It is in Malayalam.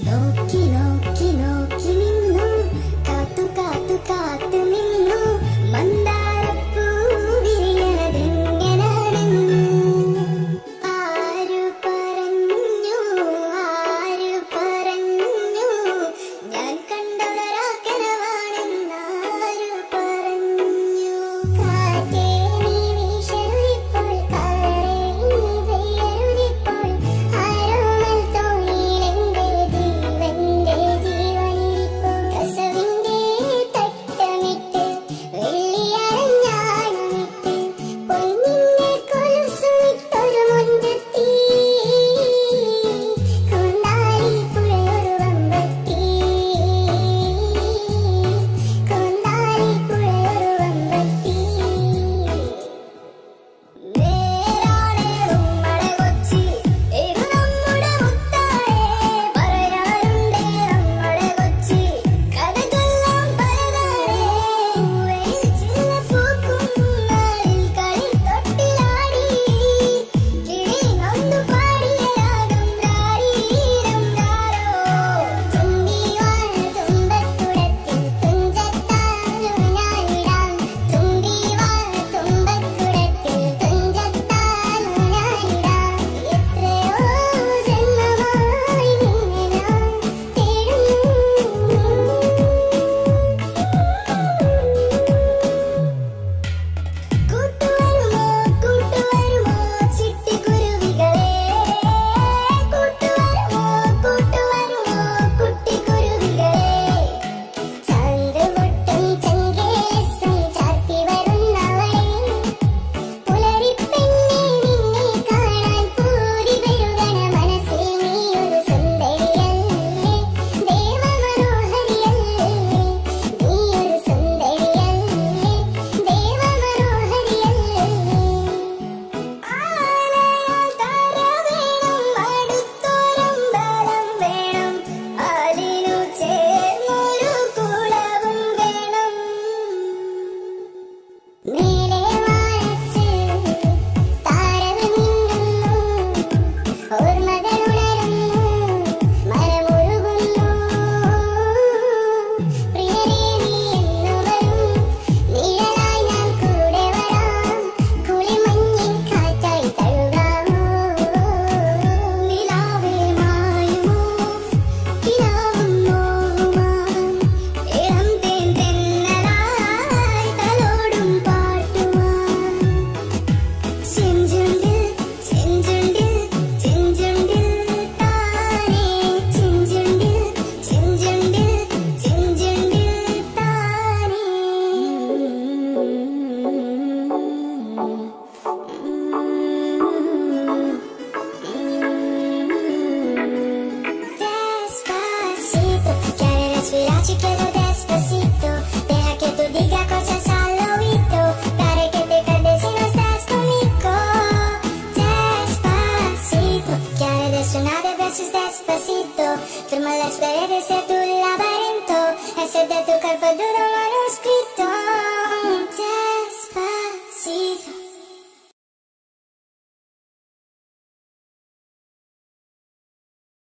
നോക്കി നോക്കി നോക്കി നിന്നു, കാത്തു കാത്തു കാത്തു നിന്നു, മന്ദാരപ്പൂ വിരിയണതെങ്ങനാണെന്ന്. ആരു പറഞ്ഞു, ആരു പറഞ്ഞു, ഞാൻ കണ്ടൊരാക്കരവാണെന്നാരു പറഞ്ഞു. കാറ്റേ നീ വീശരുതിപ്പോൾ, കാറേ നീ പെയ്യരുതിപ്പോൾ, ആരോമൽ തോണിയിലെന്റെ ജീവന്റെ ജീവനിരിപ്പോ. കസവിന്റെ തട്ടമിട്ട് വെള്ളിയരഞ്ഞാണമിട്ട് പൊന്നിന്റെ കൊലുസുമിട്ടൊരു മുഞ്ചത്തി, കൊണ്ടാലി പുഴയൊരു വമ്പത്തി, കൊണ്ടാലി പുഴയൊരു വമ്പത്തി. നേരാണേ നമ്മുടെ കൊച്ചി, ഇത് നമ്മുടെ മുത്താണേ, പറയാറുണ്ടേ നമ്മുടെ കൊച്ചി, കഥകളെല്ലാം പലതാണേ. പൂവേച്ചില പൂക്കും നാളിൽ കളിത്തൊട്ടിലാടി, കിളി നൊന്തു പാടിയ രാഗം രാരീരം രാരോ. തുമ്പിവാൾ തുമ്പക്കുടത്തിൽ തുഞ്ചത്താലു ഞാനിടാം, തുമ്പിവാൾ തുമ്പക്കുടത്തിൽ തുഞ്ചത്താലു ഞാനിടാം. എത്രയോ ജന്മമായി നിന്നെ ഞാൻ തേടുന്നു. കൂട്ടുവരുമോ കൂട്ടുവരുമോ ചിട്ടിക്കുരുവികളെ, കൂട്ടുവരുമോ കൂട്ടുവരുമോ കുട്ടിക്കുരുവികളെ. ചാന്തുപൊട്ടും ചെങ്കേസും ചാർത്തി വരുന്നവളെ, പുലരിപ്പെണ്ണേ നിന്നെ കാണാൻ പൂതി പെരുകണ മനസ്സിൽ നീയൊരു സുന്ദരിയല്ലേ, ദേവമനോഹരിയല്ലേ, നീയൊരു സുന്ദരിയല്ലേ, ദേവമനോഹരിയല്ലേ. ആലയാൽ തര വേണം, അടുത്തൊരമ്പലം വേണം, അതിനു ചേർന്നൊരു കുളവും വേണം. മേലെ വാനത്ത് താരകൾ മിന്നുന്നു, ഓർമ്മകൾ ഉണരുന്നു, മനമുരുകുന്നു. പ്രിയരേ നീ എന്നു വരും, നിഴലായി ഞാൻ കൂടെ വരാം, കുളിമഞ്ഞിൻ കാറ്റായി തഴുകാമോ. നിലാവേ മായുമോ, കിനാവും നോവുമാം, ഇളം തേൻ തെന്നലായി തലോടും പാട്ടുമാം. ചെഞ്ചുണ്ടിൽ ചെഞ്ചുണ്ടിൽ ചെഞ്ചുണ്ടിൽ താനേ, ചെഞ്ചുണ്ടിൽ ചെഞ്ചുണ്ടിൽ ചെഞ്ചുണ്ടിൽ താനേ. Despacito, quiere respirar, ci chiedo despacito, deja que tú diga cosas al oído, para que te calmes si no estás conmigo. Despacito, quiere de sonar de besos despacito, firma las paredes de tu laberinto, hacer de tu cuerpo duro manuscrito.